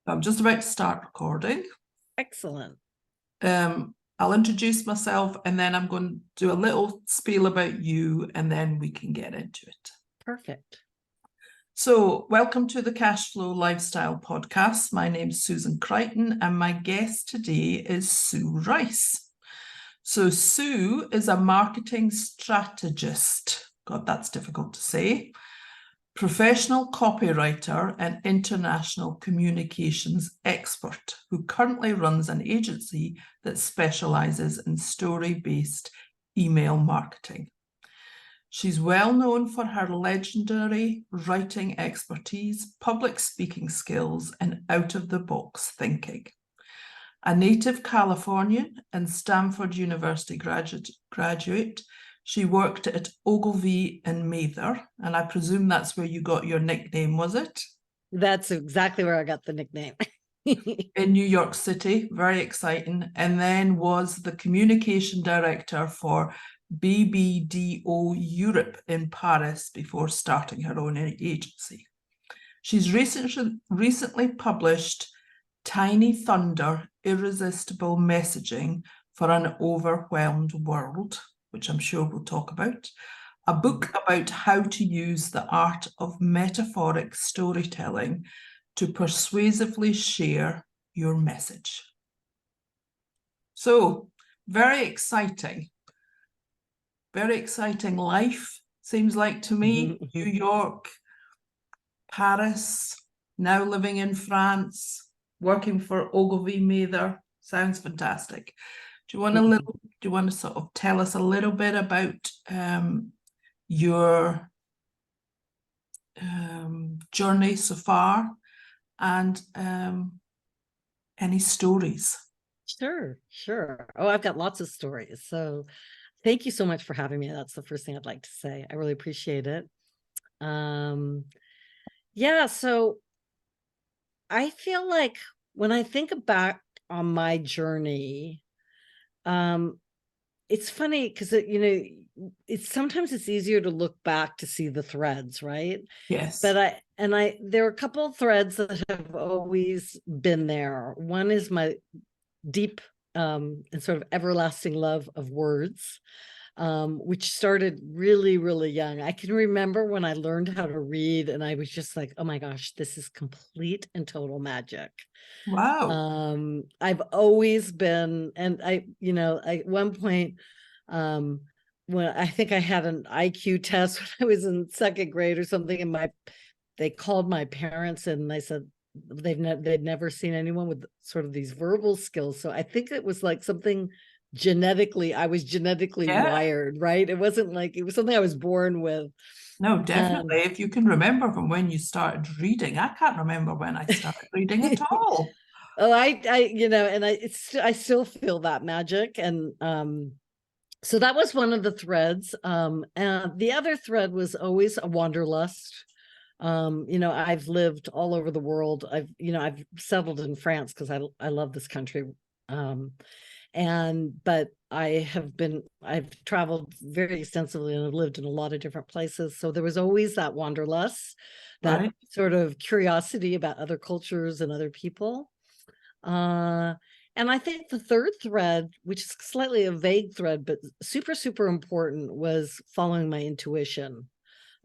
I'm just about to start recording. Excellent. I'll introduce myself and then I'm going to do a little spiel about you and then we can get into it. Perfect. So, welcome to the Cashflow Lifestyle Podcast. My name is Susan Crichton and my guest today is Sue Rice. So, Sue is a marketing strategist. God, that's difficult to say. Professional copywriter and international communications expert who currently runs an agency that specializes in story-based email marketing. She's well known for her legendary writing expertise, public speaking skills, and out-of-the-box thinking. A native Californian and Stanford University graduate, she worked at Ogilvy and Mather, and I presume that's where you got your nickname, was it? That's exactly where I got the nickname. In New York City, very exciting, and then was the communication director for BBDO Europe in Paris before starting her own agency. She's recently published Tiny Thunder, Irresistible Messaging for an Overwhelmed World, which I'm sure we'll talk about, a book about how to use the art of metaphoric storytelling to persuasively share your message. So, very exciting life, seems like to me. New York, Paris, now living in France, working for Ogilvy Mather. Sounds fantastic. Do you want to sort of tell us a little bit about your journey so far and any stories? Sure. Oh, I've got lots of stories. So thank you so much for having me. That's the first thing I'd like to say. I really appreciate it. Yeah, so I feel like when I think back on my journey, it's funny because sometimes it's easier to look back to see the threads, right? Yes. But there are a couple of threads that have always been there. One is my deep and sort of everlasting love of words, which started really, really young. I can remember when I learned how to read and I was just like, oh my gosh, this is complete and total magic. Wow. I've always been, and at one point, when I think I had an IQ test when I was in second grade or something, and they called my parents and they said they'd never seen anyone with sort of these verbal skills. So I think it was like something I was genetically wired, right? It wasn't like it was something I was born with. No, definitely. If you can remember from when you started reading, I can't remember when I started reading at all. Oh, I still feel that magic. And so that was one of the threads. And the other thread was always a wanderlust. I've lived all over the world. I've settled in France because I love this country. But I've traveled very extensively and I've lived in a lot of different places. So there was always that wanderlust, that sort of curiosity about other cultures and other people. And I think the third thread, which is slightly a vague thread, but super, super important, was following my intuition.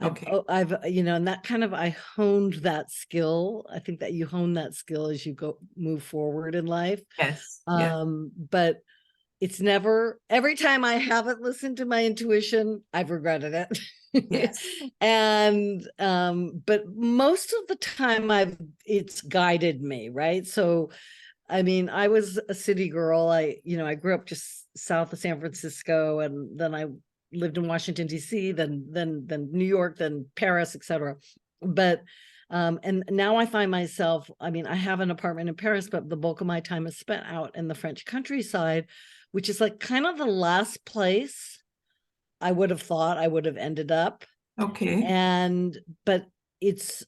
Okay. And that kind of, I honed that skill. I think that you hone that skill as you move forward in life. Yes. But it's never, every time I haven't listened to my intuition, I've regretted it. Yes. And but most of the time it's guided me, right? So I mean, I was a city girl. I grew up just south of San Francisco, and then I lived in Washington, D.C., then New York, then Paris, etc. But and now I find myself, I mean, I have an apartment in Paris, but the bulk of my time is spent out in the French countryside, which is like kind of the last place I would have thought I would have ended up. Okay. But it's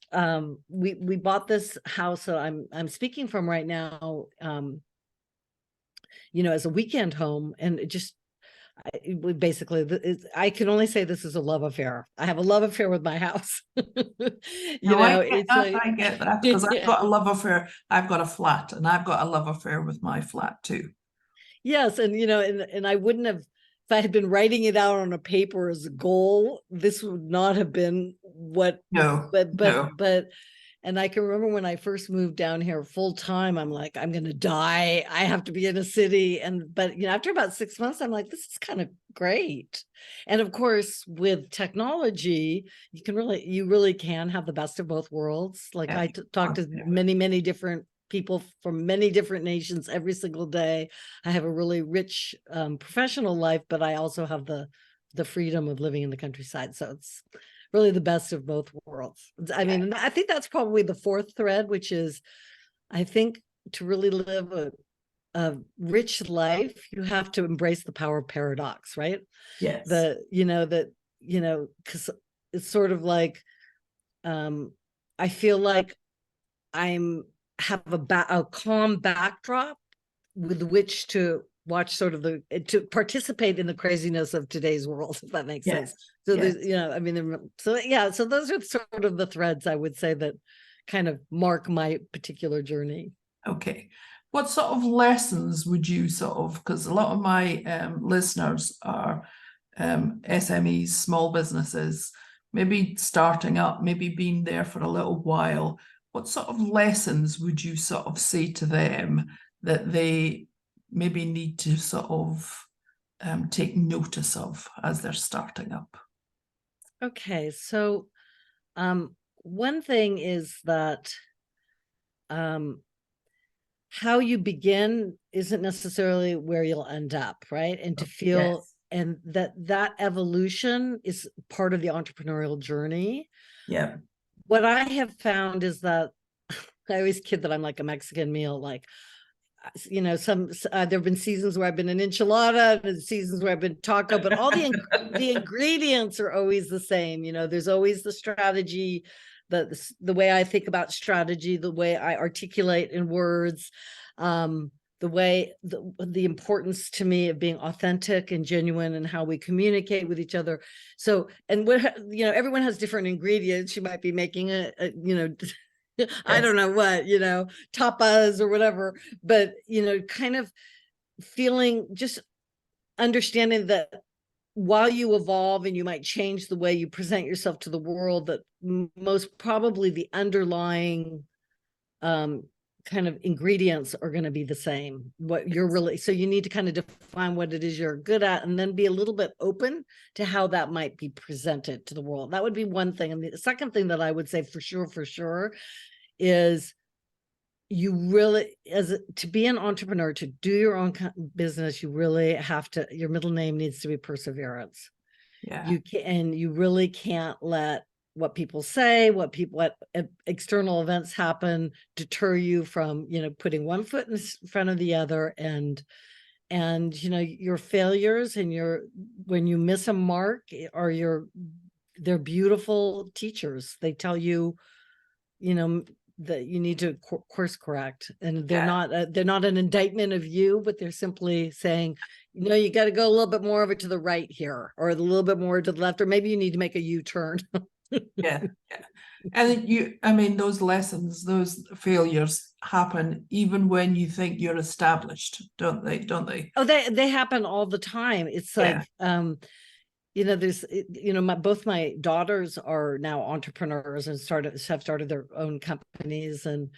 we bought this house that I'm speaking from right now, as a weekend home, and I can only say this is a love affair. I have a love affair with my house. No, It's like, I get that because I've got a love affair. I've got a flat, and I've got a love affair with my flat too. yes, and and I wouldn't have, if I had been writing it out on a paper as a goal, this would not have been what, No, no. but and I can remember when I first moved down here full time, I'm like, I'm gonna die. I have to be in a city. But after about 6 months, I'm like, this is kind of great. And of course, with technology, you really can have the best of both worlds. Like Yeah, I talk to many, many different people from many different nations every single day. I have a really rich professional life, but I also have the freedom of living in the countryside. So it's really the best of both worlds. I mean, and I think that's probably the fourth thread, which is, I think, to really live a rich life, you have to embrace the power of paradox, right? Yes. Because it's sort of like, I feel like have a calm backdrop with which to watch to participate in the craziness of today's world, if that makes sense. So there's, I mean, so those are sort of the threads I would say that kind of mark my particular journey. Okay. What sort of lessons would you because a lot of my listeners are SMEs, small businesses, maybe starting up, maybe being there for a little while. What sort of lessons would you say to them that they maybe need to take notice of as they're starting up? Okay, so one thing is that how you begin isn't necessarily where you'll end up, right? And to feel and that evolution is part of the entrepreneurial journey. Yeah. What I have found is that I always kid that I'm like a Mexican meal, like there have been seasons where I've been an enchilada and seasons where I've been taco, but all the ingredients are always the same. There's always the strategy, the way I think about strategy, the way I articulate in words, the way the importance to me of being authentic and genuine and how we communicate with each other. So, and everyone has different ingredients. You might be making I don't know what, tapas or whatever, but, kind of feeling, just understanding that while you evolve and you might change the way you present yourself to the world, that most probably the underlying kind of ingredients are going to be the same. So you need to kind of define what it is you're good at, and then be a little bit open to how that might be presented to the world. That would be one thing. And the second thing that I would say for sure is, you really, to be an entrepreneur, to do your own business, you really have to, your middle name needs to be perseverance. Yeah. You really can't let what people say, what external events happen, deter you from, putting one foot in front of the other. And your failures and when you miss a mark they're beautiful teachers. They tell you, that you need to course correct, and they're not an indictment of you, but they're simply saying, you got to go a little bit more over to the right here, or a little bit more to the left, or maybe you need to make a U-turn. Yeah. And those lessons, those failures happen even when you think you're established, don't they? Oh, they happen all the time. It's like, there's, both my daughters are now entrepreneurs and have started their own companies. And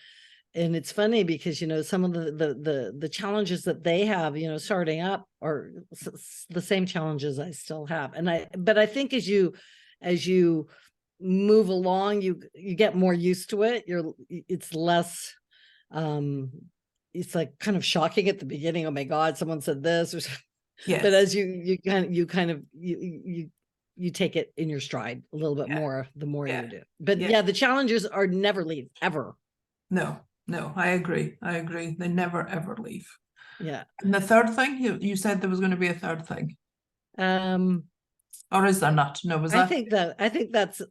it's funny because, some of the challenges that they have, starting up are the same challenges I still have. But I think as you move along, you get more used to it. It's less, it's like kind of shocking at the beginning. Oh my God, someone said this, or yes. But as you take it in your stride a little bit more, the more you do. But the challenges are never leave, ever. No, I agree. They never ever leave. Yeah. And the third thing, you said there was going to be a third thing. Or is there not? No, I think that's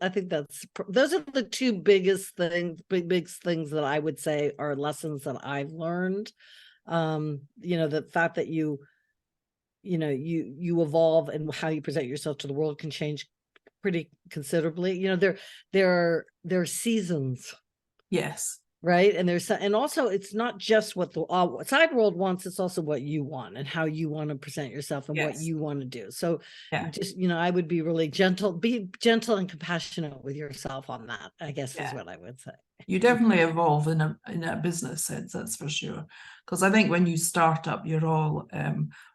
those are the two biggest things that I would say are lessons that I've learned. The fact that you you evolve, and how you present yourself to the world can change pretty considerably. There are seasons, Yes. right? And and also it's not just what the outside world wants, it's also what you want and how you want to present yourself and what Yes. you want to do. So Yeah. just, I would be really be gentle and compassionate with yourself on that, I guess, is Yeah. what I would say. You definitely evolve in a business sense, that's for sure. Because I think when you start up, you're all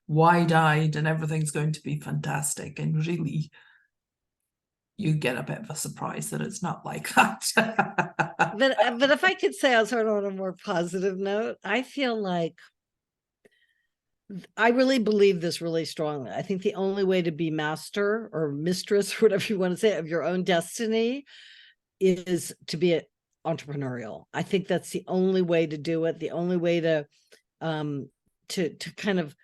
wide-eyed and everything's going to be fantastic, and really you get a bit of a surprise that it's not like that. But if I could say, on sort of on a more positive note, I feel like I really believe this really strongly. I think the only way to be master or mistress, or whatever you want to say, of your own destiny is to be entrepreneurial. I think that's the only way to do it. The only way to kind of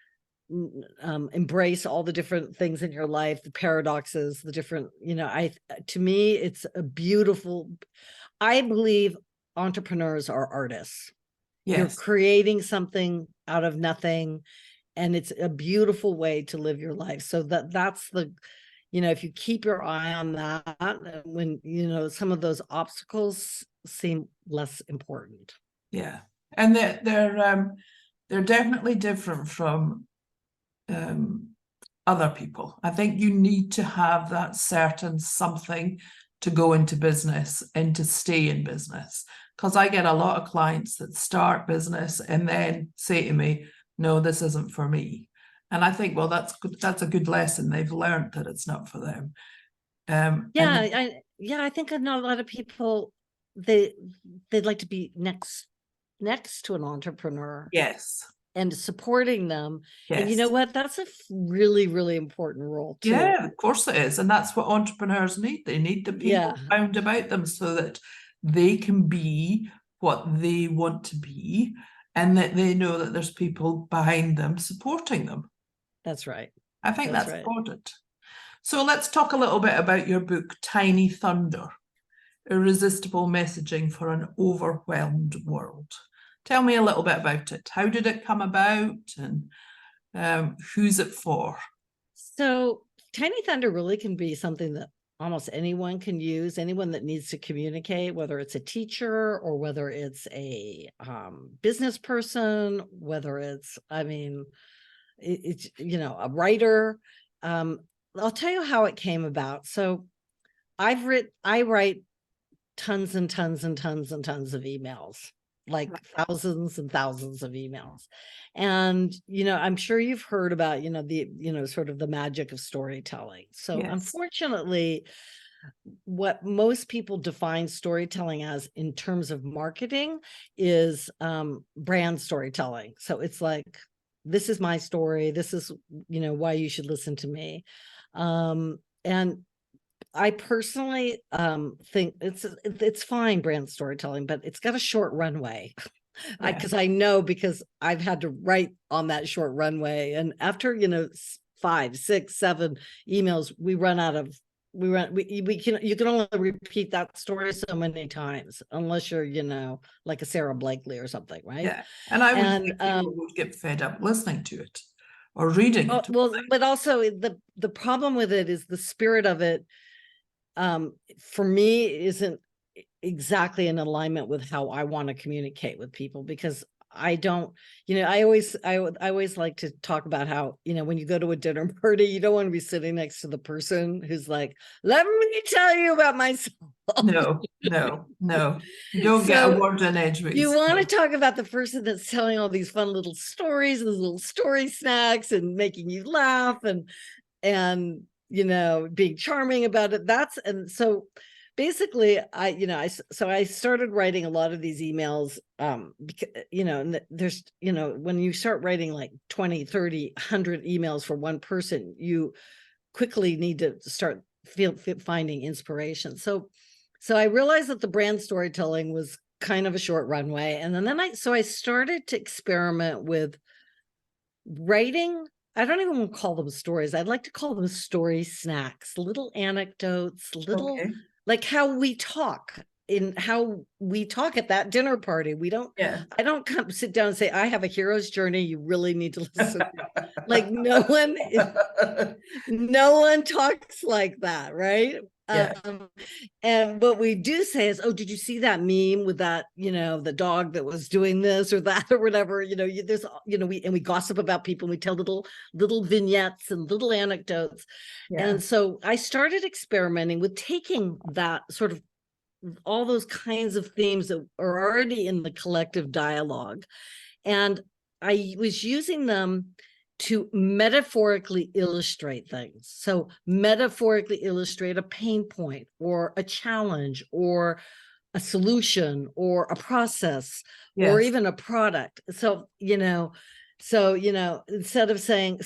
embrace all the different things in your life, the paradoxes, the different, to me, it's a beautiful, I believe entrepreneurs are artists. You're Yes. creating something out of nothing, and it's a beautiful way to live your life. So that's the, if you keep your eye on that, when, some of those obstacles seem less important. Yeah. And they're definitely different from other people. I think you need to have that certain something to go into business and to stay in business. Because I get a lot of clients that start business and then say to me, no, this isn't for me. And I think, well, that's good. That's a good lesson. They've learned that it's not for them. I think I know a lot of people, they'd like to be next to an entrepreneur. Yes. And supporting them. Yes. And you know what? That's a really, really important role too. Yeah, of course it is. And that's what entrepreneurs need. They need the people round about them so that they can be what they want to be, and that they know that there's people behind them supporting them. That's right. I think that's important. So let's talk a little bit about your book, Tiny Thunder, Irresistible Messaging for an Overwhelmed World. Tell me a little bit about it. How did it come about, and who's it for? So Tiny Thunder really can be something that almost anyone can use, anyone that needs to communicate, whether it's a teacher or whether it's a business person, whether it's, it's, a writer. I'll tell you how it came about. So I write tons and tons and tons and tons of emails, like thousands and thousands of emails. And, I'm sure you've heard about, the, sort of the magic of storytelling. So unfortunately, what most people define storytelling as in terms of marketing is brand storytelling. So it's like, this is my story. This is, why you should listen to me. And I personally think it's fine brand storytelling, but it's got a short runway. Because I've had to write on that short runway, and after 5, 6, 7 emails, you can only repeat that story so many times, unless you're like a Sarah Blakely or something, right? Yeah, and I would think people would get fed up listening to it or reading it. Well, but also the problem with it is the spirit of it. For me, isn't exactly in alignment with how I want to communicate with people, because I don't, I always like to talk about how, when you go to a dinner party, you don't want to be sitting next to the person who's like, let me tell you about myself. No. You don't get a word in edgeways. You want to talk about the person that's telling all these fun little stories, and little story snacks, and making you laugh, and being charming about it. And so basically I started writing a lot of these emails, because, and there's, when you start writing like 20, 30, 100 emails for one person, you quickly need to start finding inspiration. So I realized that the brand storytelling was kind of a short runway. And then I started to experiment with writing. I don't even want to call them stories. I'd like to call them story snacks, little anecdotes, like how we talk. in how we talk at that dinner party. I don't come sit down and say, I have a hero's journey you really need to listen to. Like no one talks like that, right? Yeah. And what we do say is, oh, did you see that meme with that, the dog that was doing this or that or whatever? There's, we gossip about people. And we tell little vignettes and little anecdotes. Yeah. And so I started experimenting with taking that sort of all those kinds of themes that are already in the collective dialogue. And I was using them to metaphorically illustrate things. So metaphorically illustrate a pain point or a challenge or a solution or a process or even a product. So, instead of saying,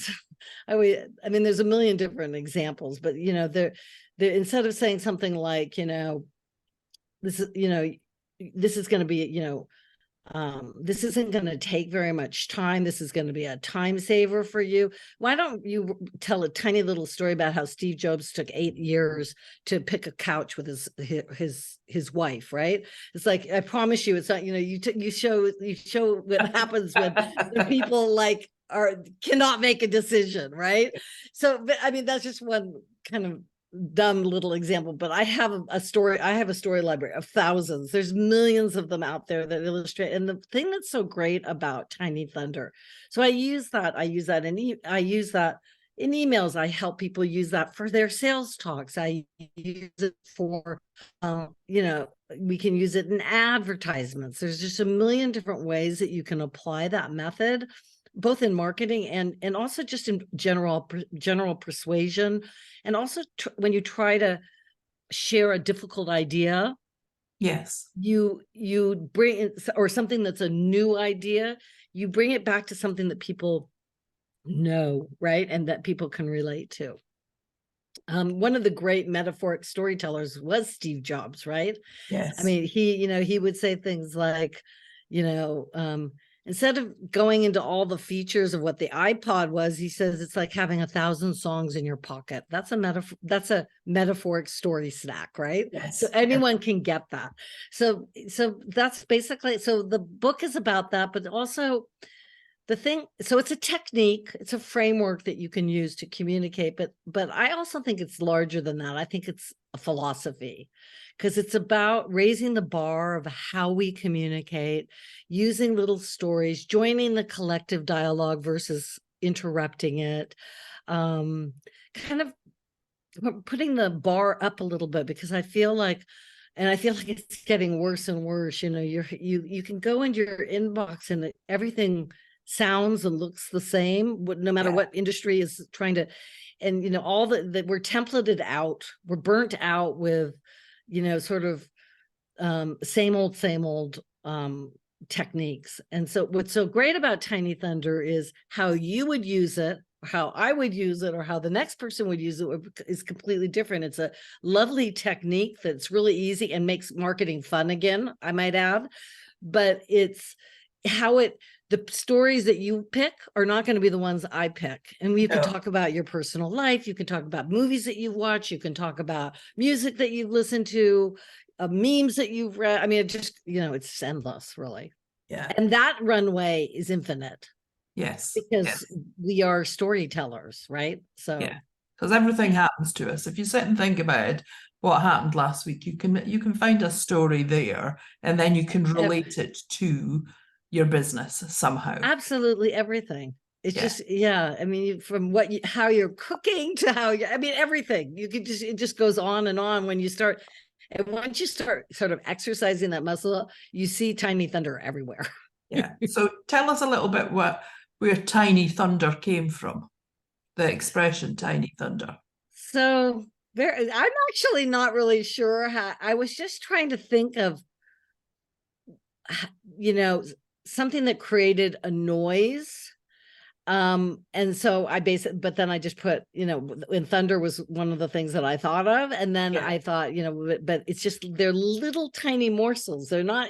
I mean, there's a million different examples, but they're instead of saying something like, this is going to be, this isn't going to take very much time. This is going to be a time saver for you. Why don't you tell a tiny little story about how Steve Jobs took 8 years to pick a couch with his wife, right? It's like, I promise you, it's not, you show what happens when the people cannot make a decision, right? So, but I mean, that's just one kind of dumb little example, but I have a story library of thousands. There's millions of them out there that illustrate. And the thing that's so great about Tiny Thunder, so I use that in emails. I help people use that for their sales talks. I use it for we can use it in advertisements. There's just a million different ways that you can apply that method, both in marketing and also just in general persuasion. And also when you try to share a difficult idea, yes, you bring it, or something that's a new idea, you bring it back to something that people know, right? And that people can relate to. One of the great metaphoric storytellers was Steve Jobs, right? yes. I mean, he would say things like, instead of going into all the features of what the iPod was, he says it's like having 1,000 songs in your pocket. That's a metaphoric story snack, right? Yes. So anyone can get that. So that's basically, so the book is about that, but also so it's a technique, it's a framework that you can use to communicate, but I also think it's larger than that. I think it's a philosophy, because it's about raising the bar of how we communicate, using little stories, joining the collective dialogue versus interrupting it, kind of putting the bar up a little bit, because I feel like it's getting worse and worse. You can go into your inbox and everything sounds and looks the same, no matter what industry is trying to, and all that we're templated out, we're burnt out with sort of same old techniques. And so what's so great about Tiny Thunder is how you would use it, how I would use it, or how the next person would use it is completely different. It's a lovely technique that's really easy and makes marketing fun again, I might add. But it's how the stories that you pick are not going to be the ones I pick. And you can talk about your personal life. You can talk about movies that you've watched. You can talk about music that you've listened to, memes that you've read. I mean, it just, it's endless, really. Yeah. And that runway is infinite. Yes. Because we are storytellers, right? So yeah, because everything happens to us. If you sit and think about it, what happened last week, you can find a story there, and then you can relate it to your business somehow. Absolutely everything. It's just, I mean, from how you're cooking to everything. It just goes on and on when you start. And once you start sort of exercising that muscle, you see Tiny Thunder everywhere. Yeah. So tell us a little bit where Tiny Thunder came from, the expression Tiny Thunder. So I'm actually not really sure how. I was just trying to think of, something that created a noise. And so but then I just put, and thunder was one of the things that I thought of. And then I thought, but it's just, they're little tiny morsels. They're not,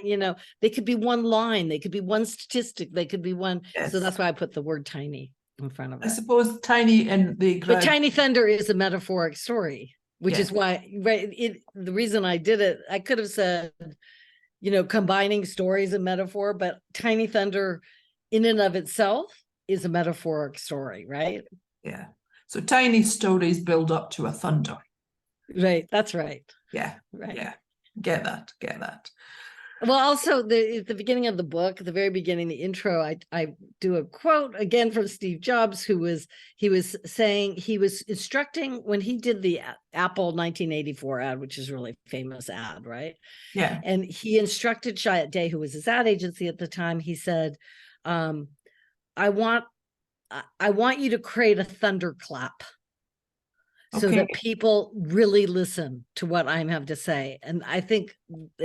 they could be one line, they could be one statistic, they could be one. So that's why I put the word tiny in front of it. I suppose tiny and the But Tiny Thunder is a metaphoric story. which is why, right, the reason I did it, I could have said, combining stories and metaphor, but Tiny Thunder in and of itself is a metaphoric story, right? Yeah. So tiny stories build up to a thunder. Right. That's right. Yeah. Right. Yeah. Get that. Get that. Well, also at the beginning of the book, at the very beginning, the intro, I do a quote again from Steve Jobs, he was saying, he was instructing when he did the Apple 1984 ad, which is a really famous ad, right? Yeah. And he instructed Chiat Day, who was his ad agency at the time, he said, I want you to create a thunderclap so that people really listen to what I have to say. And I think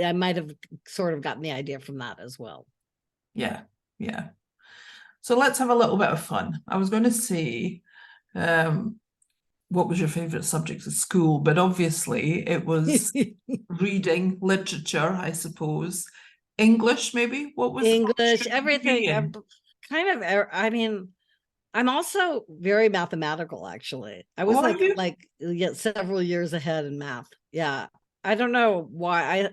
I might have sort of gotten the idea from that as well. Yeah. Yeah. So let's have a little bit of fun. I was going to say, what was your favorite subject at school? But obviously it was reading, literature, I suppose. English, maybe? What was English, everything. I mean, I'm also very mathematical, actually. I was several years ahead in math. Yeah. I don't know why.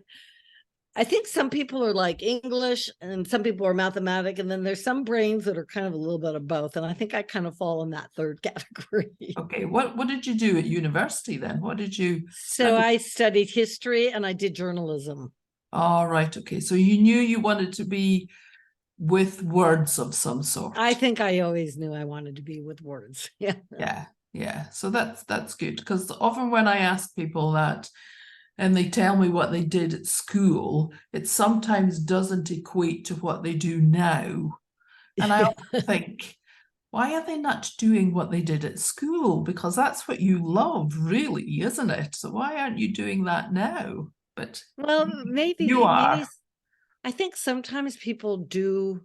I think some people are like English and some people are mathematic. And then there's some brains that are kind of a little bit of both. And I think I kind of fall in that third category. Okay. What did you do at university then? What did you So I studied history and I did journalism. All right. Okay. So you knew you wanted to be with words of some sort. I think I always knew I wanted to be with words. Yeah. Yeah. Yeah. So that's good, because often when I ask people that and they tell me what they did at school, it sometimes doesn't equate to what they do now. And I often think, why are they not doing what they did at school? Because that's what you love, really, isn't it? So why aren't you doing that now? But well, maybe I think sometimes people do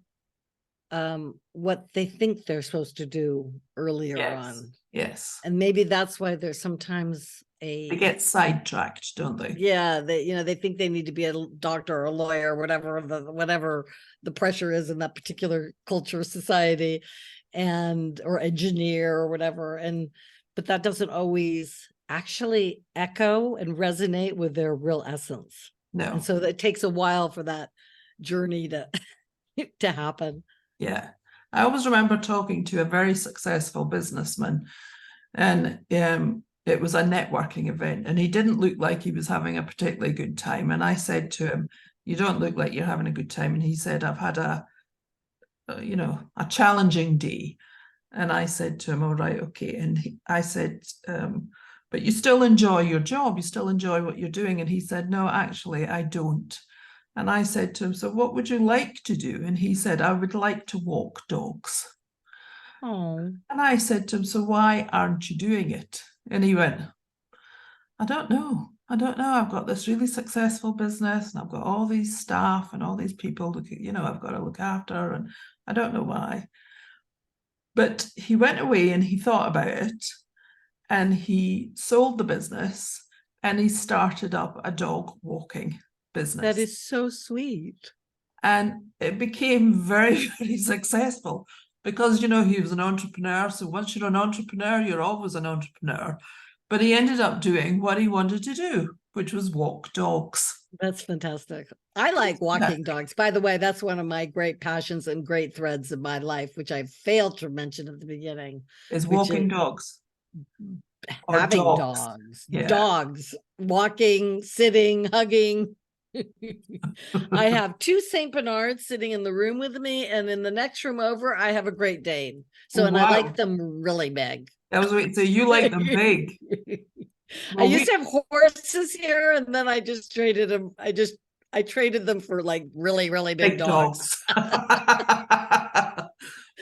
what they think they're supposed to do earlier on. Yes. And maybe that's why there's sometimes they get sidetracked, don't they? Yeah, they think they need to be a doctor or a lawyer or whatever the pressure is in that particular culture, society, or engineer or whatever. But that doesn't always actually echo and resonate with their real essence. No. And so it takes a while for that journey to to happen. Yeah. I always remember talking to a very successful businessman, and it was a networking event, and he didn't look like he was having a particularly good time. And I said to him, "You don't look like you're having a good time." And he said, "I've had a challenging day." And I said to him, "All right, okay." And I said, "But you still enjoy your job? You still enjoy what you're doing?" And he said, "No, actually, I don't." And I said to him, "So what would you like to do?" And he said, "I would like to walk dogs." Oh. And I said to him, "So why aren't you doing it?" And he went, I don't know. I've got this really successful business and I've got all these staff and all these people, I've got to look after, and I don't know why." But he went away and he thought about it, and he sold the business and he started up a dog walking business. That is so sweet. And it became very, very successful because, he was an entrepreneur. So once you're an entrepreneur, you're always an entrepreneur. But he ended up doing what he wanted to do, which was walk dogs. That's fantastic. I like walking dogs. By the way, that's one of my great passions and great threads in my life, which I failed to mention at the beginning. Is walking dogs. Having dogs. Yeah. Dogs. Walking, sitting, hugging. I have 2 Saint Bernards sitting in the room with me, and in the next room over, I have a Great Dane. I like them really big. That was so you like them big. Well, I used to have horses here, and then I just traded them. I traded them for like really, really big dogs.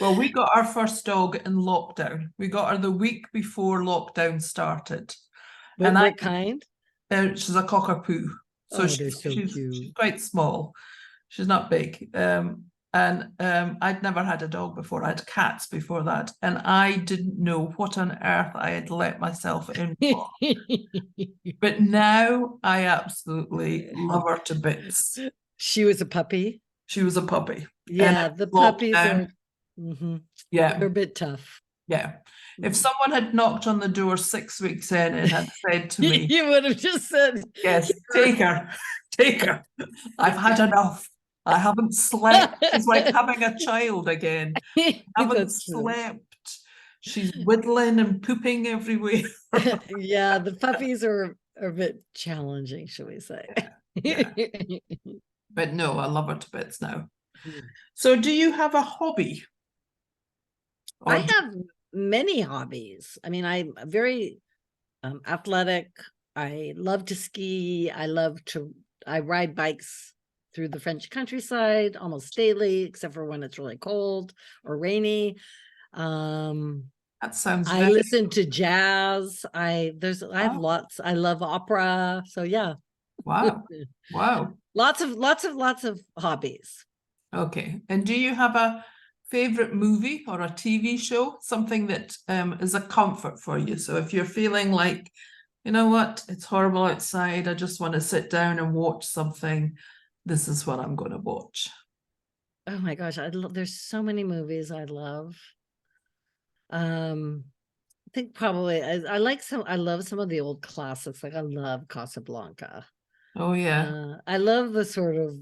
Well, we got our first dog in lockdown. We got her the week before lockdown started. What kind? She's a cockapoo. So she's quite small. She's not big. I'd never had a dog before. I had cats before that. And I didn't know what on earth I had let myself in for. But now I absolutely love her to bits. She was a puppy? She was a puppy. Yeah, the puppies are... Yeah, they're a bit tough. Yeah. If someone had knocked on the door 6 weeks in and had said to me, You would have just said, yes, take her, take her. I've had enough. I haven't slept. It's like having a child again. I haven't That's true. slept. She's whittling and pooping everywhere. Yeah, the puppies are a bit challenging, shall we say. Yeah. But no, I love her to bits now. So do you have a hobby? I Or have many hobbies. I mean, I'm very athletic. I love to ski. I ride bikes through the French countryside almost daily, except for when it's really cold or rainy. that sounds I very listen to jazz. I have wow. lots. I love opera. So yeah, Wow. Wow. lots of hobbies. Okay. And do you have a favorite movie or a TV show? Something that is a comfort for you. So if you're feeling like, you know what, it's horrible outside, I just want to sit down and watch something, this is what I'm going to watch. Oh my gosh, there's so many movies I love. I think probably I like I love some of the old classics. Like I love Casablanca. Oh yeah. I love the sort of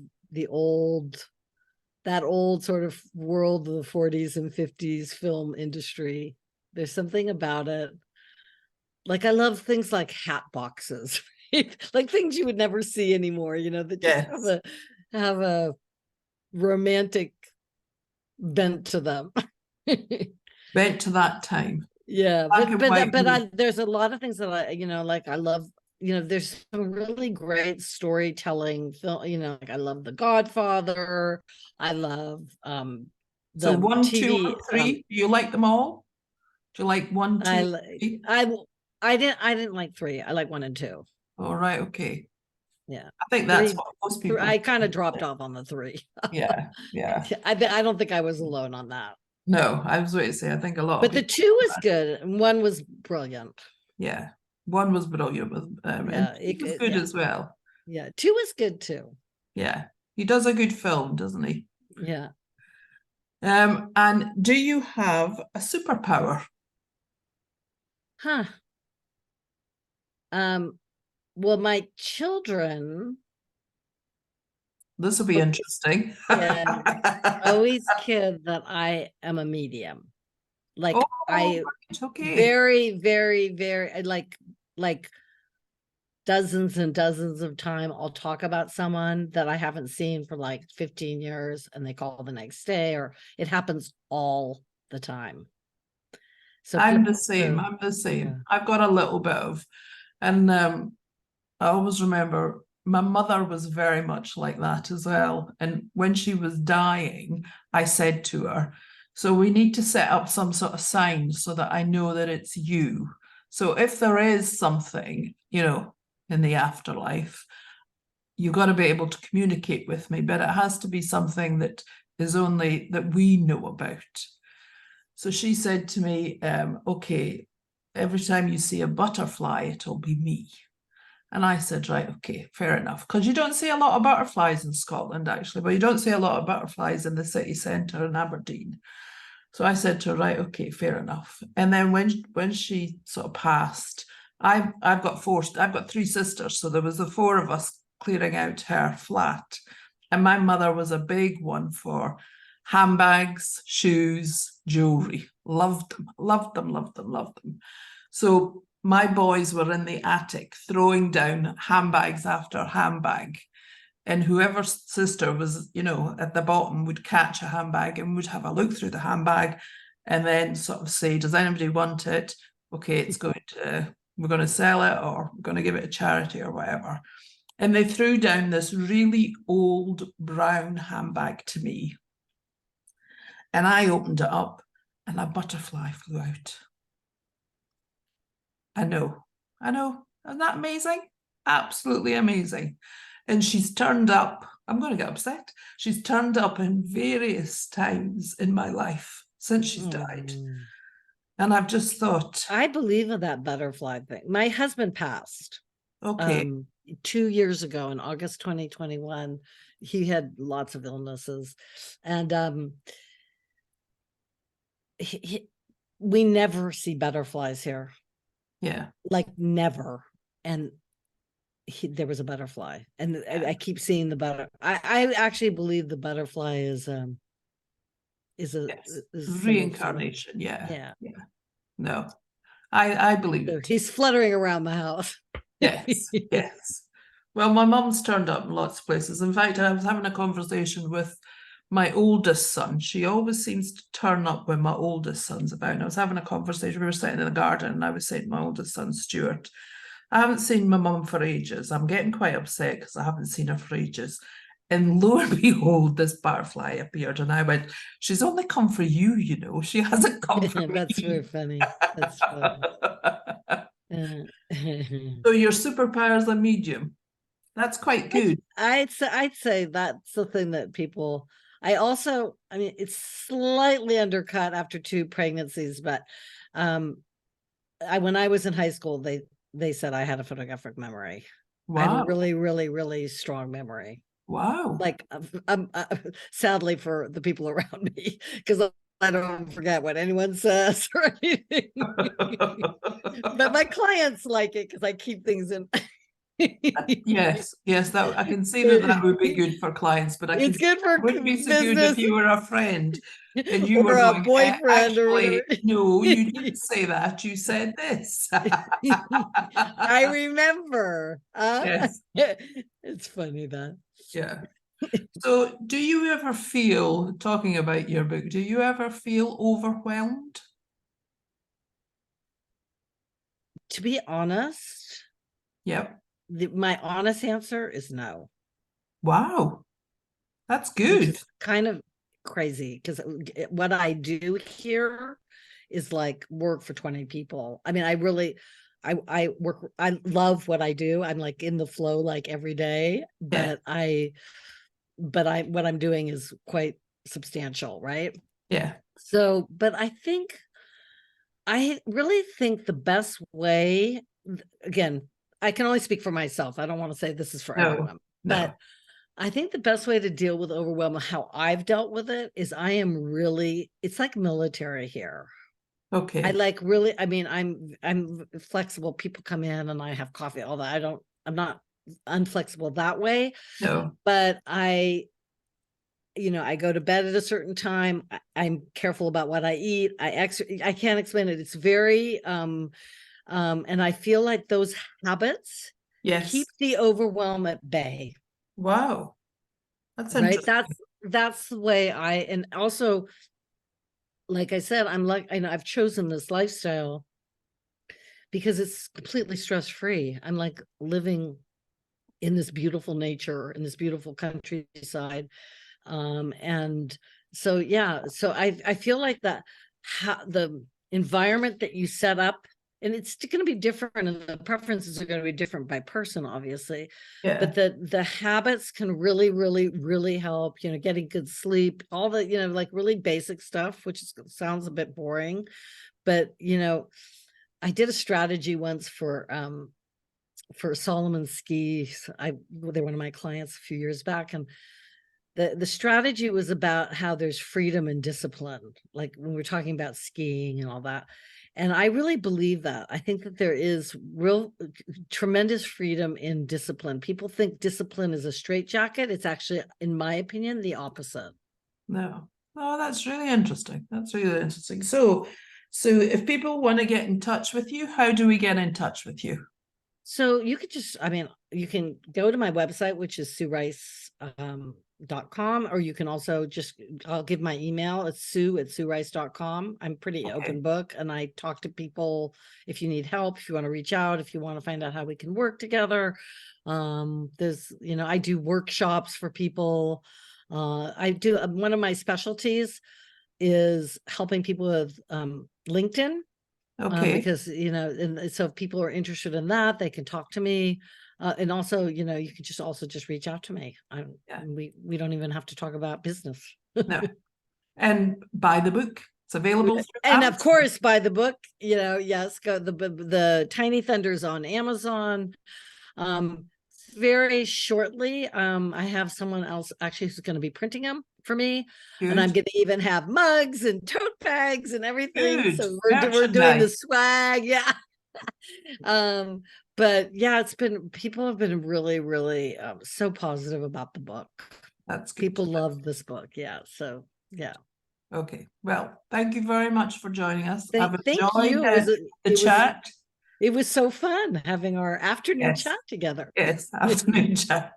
that old sort of world of the 40s and 50s film industry. There's something about it. Like I love things like hat boxes, like things you would never see anymore, that just Yes. have a romantic bent to them. Bent to that time. Yeah, Black and white movie. there's a lot of things that like I love, there's some really great storytelling film, like I love The Godfather. I love So the one, two, TV or three. Do you like them all? Do you like one, I two, like three? I didn't like three. I like one and two. All right, okay. Yeah. I think that's Three, what most three people I kind of do. dropped off on the three. Yeah, yeah. I don't think I was alone on that. No, I was going to say, I think a lot of But the people. two was good and one was brilliant. Yeah, one was brilliant with, and Yeah, two was good yeah. as well. Yeah, two was good too. Yeah, he does a good film, doesn't he? Yeah. And do you have a superpower? Huh. Well, my children This will be interesting. kid always kid that I am a medium. Like Oh, I right, okay. very, very, very like dozens and dozens of time I'll talk about someone that I haven't seen for like 15 years and they call the next day, or it happens all the time. So I'm the same. so I'm the yeah. same. I've got a little bit of, and I always remember my mother was very much like that as well. And when she was dying, I said to her, so we need to set up some sort of sign so that I know that it's you. So if there is something, in the afterlife, you've got to be able to communicate with me, but it has to be something that is only that we know about. So she said to me, okay, every time you see a butterfly, it'll be me. And I said, right, okay, fair enough. Because you don't see a lot of butterflies in Scotland, actually, but you don't see a lot of butterflies in the city centre in Aberdeen. So I said to her, right, okay, fair enough. And then when she sort of passed, I've got three sisters. So there was the four of us clearing out her flat. And my mother was a big one for handbags, shoes, jewelry. Loved them, loved them, loved them, loved them. So my boys were in the attic throwing down handbags after handbag. And whoever's sister was, at the bottom would catch a handbag and would have a look through the handbag and then sort of say, does anybody want it? Okay, we're going to sell it or we're going to give it a charity or whatever. And they threw down this really old brown handbag to me. And I opened it up and a butterfly flew out. I know. Isn't that amazing? Absolutely amazing. And she's turned up. I'm going to get upset. She's turned up in various times in my life since she's died. And I've just thought, I believe in that butterfly thing. My husband passed okay, 2 years ago in August 2021. He had lots of illnesses. And we never see butterflies here, Yeah. like never. And there was a butterfly, and I keep seeing the I actually believe the butterfly is a Yes. is symbol of something. Reincarnation. Yeah. Yeah. Yeah. No, I believe So it. he's fluttering around the house. Yes. Yes. Well, my mum's turned up in lots of places. In fact, I was having a conversation with my oldest son. She always seems to turn up when my oldest son's about. And I was having a conversation. We were sitting in the garden, and I was saying to my oldest son, Stuart, I haven't seen my mum for ages. I'm getting quite upset because I haven't seen her for ages. And lo and behold, this butterfly appeared, and I went, she's only come for you, you know. She hasn't come for That's me. very funny. That's funny. So your superpower's a medium. That's quite good. I'd say that's the thing that people. I mean, it's slightly undercut after 2 pregnancies, but when I was in high school, they said I had a photographic memory. I had a Wow. really, really, really strong memory. Wow. Like, sadly for the people around me, because I don't forget what anyone says or anything. But my clients like it because I keep things in. Yes, yes, that I can see that would be good for clients, but I can It's good for it wouldn't be so good if business you were a friend and you or were a going, boyfriend or actually, whatever. no, you didn't say that. You said this. I remember. Yes, It's funny that. yeah. So, do you ever feel, talking about your book, do you ever feel overwhelmed? To be honest, Yep. my honest answer is no, Wow, that's which good. is kind of crazy because what I do here is like work for 20 people. I mean, I work, I love what I do. I'm like in the flow like every day, Yeah, but what I'm doing is quite substantial, right? yeah. So, but I really think the best way, again, I can only speak for myself. I don't want to say this is for No, everyone, no. but I think the best way to deal with overwhelm, how I've dealt with it, is I am really, it's like military here. I Okay. like really, I mean, I'm flexible. People come in and I have coffee, all that. I'm not unflexible that way, No. but I go to bed at a certain time. I'm careful about what I eat. I can't explain it. It's very and I feel like those habits Yes. keep the overwhelm at bay. Wow. That's Right? interesting. That's the way and also, like I said, I know I've chosen this lifestyle because it's completely stress-free. I'm like living in this beautiful nature, in this beautiful countryside. And so, yeah, so I feel like that the environment that you set up, and it's going to be different, and the preferences are going to be different by person, obviously, Yeah. but the habits can really, really, really help, getting good sleep, all the, like really basic stuff, which sounds a bit boring, but I did a strategy once for Solomon skis. They're one of my clients a few years back, and the strategy was about how there's freedom and discipline, like when we're talking about skiing and all that. And I really believe that. I think that there is real tremendous freedom in discipline. People think discipline is a straitjacket. It's actually, in my opinion, the opposite. No. Oh, that's really interesting. That's really interesting. So if people want to get in touch with you, how do we get in touch with you? So you could you can go to my website, which is suerice.com, or you can also I'll give my email. It's sue@suerice.com. I'm pretty Okay. open book, and I talk to people if you need help, if you want to reach out, if you want to find out how we can work together. I do workshops for people. I do one of my specialties is helping people with LinkedIn. Okay. Because and so if people are interested in that, they can talk to me, and also you can just reach out to me. Yeah. We don't even have to talk about business. No. And buy the book. It's available through And of Amazon. course, buy the book. Yes, go the Tiny Thunders on Amazon. Very shortly, I have someone else actually who's going to be printing them. for me. And I'm Good. going to even have mugs and tote bags and everything. Good. So we're doing the swag. Yeah. But yeah, people have been really, really so positive about the book. That's good. People love this book. Yeah. So yeah. Okay. Well, thank you very much for joining us. Thank I've you. enjoyed the chat. It was so fun having our afternoon Yes. chat together. Yes, afternoon chat.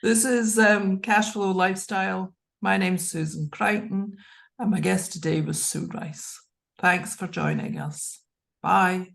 This is Cashflow Lifestyle. My name's Susan Crichton, and my guest today was Sue Rice. Thanks for joining us. Bye.